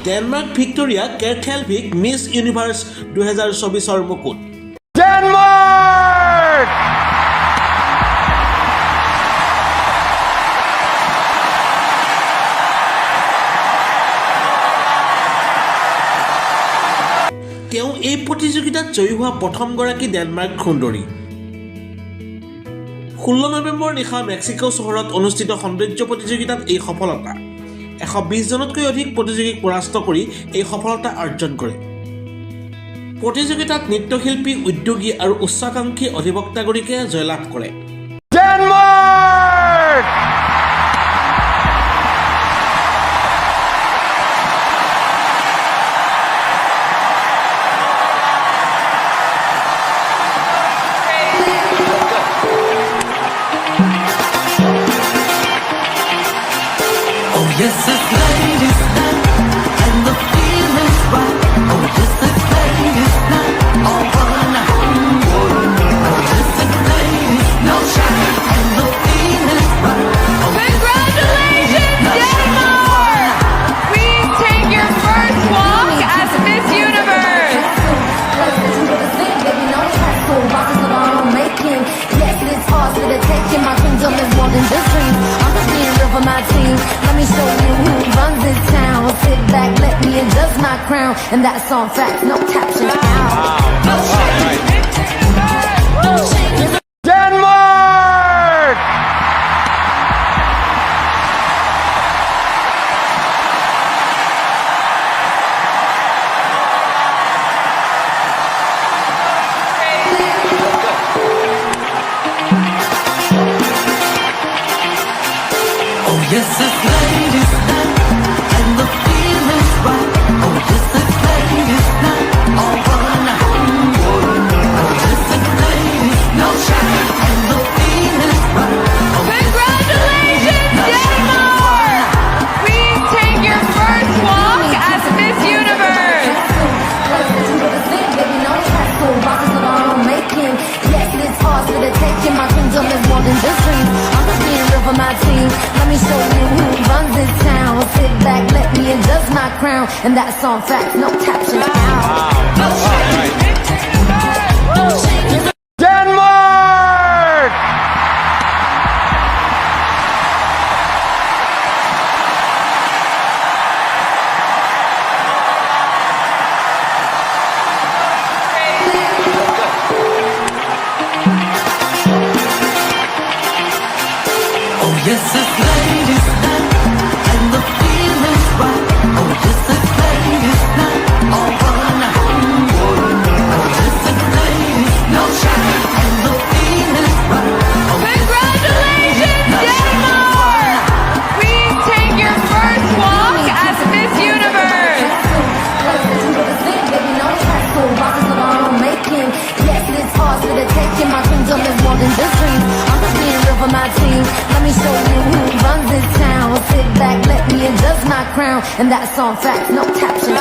Denmark Victoria কেৰথেলভিক Miss Universe 2024 মুকুট Denmark তেওঁ এই প্ৰতিযোগিতাত জয়ী হোৱা প্ৰথমগৰাকী ডেনমাৰ্ক সুন্দৰী 16 নৱেম্বৰ নিশা মেক্সিকো চহৰত অনুষ্ঠিত সৌন্দৰ্য প্ৰতিযোগিতাত এই সফলতা 120 জনতকৈ অধিক প্ৰতিযোগীক পৰাস্ত কৰি এই সফলতা অৰ্জন কৰে প্ৰতিযোগিতাত নৃত্যশিল্পী উদ্যোগী আৰু উচ্চাকাংক্ষী অধিবক্তাগৰীকে জয়লাভ কৰে Denmark Yes, it's ladies' night, and the feeling's right. Oh, yes, it's ladies' night, all for the night. Oh, yes, it's ladies' no shine, and the feeling's right. Oh, congratulations, Denmark! Please take your first walk as Miss Universe. Yes, it's ours for the taking. My kingdom is more than just dreams. I'm the leader of my team. Let me show you who runs this town. Sit back, let me adjust my crown. And that's on facts, no captions. Denmark oh, yes, it's ladies' night, and the feeling's right. Oh, yes, it's ladies' night, all for the night. Oh, yes, it's ladies' no shine, and the feeling's right. Oh, Congratulations, Denmark! Please take your first walk as Miss Universe. Yes, it's ours for the taking. My kingdom is more than just dreams. I'm the leader of my team. Let me show you who runs this town. Sit back, let me adjust my crown. And that's on facts, no captions. Denmark oh, yes, it's ladies' night, and the feeling's right. Oh, yes, it's ladies' night, all for the night. Oh, yes, it's ladies' no shine, and the feeling's right. Oh, Congratulations, Denmark! Please take your first walk as Miss Universe. Yes, it's ours for the taking. My kingdom is more than just dreams. I'm the leader of my team. Let me show you who runs this town. Sit back, let me adjust my crown. And that's on facts, no captions.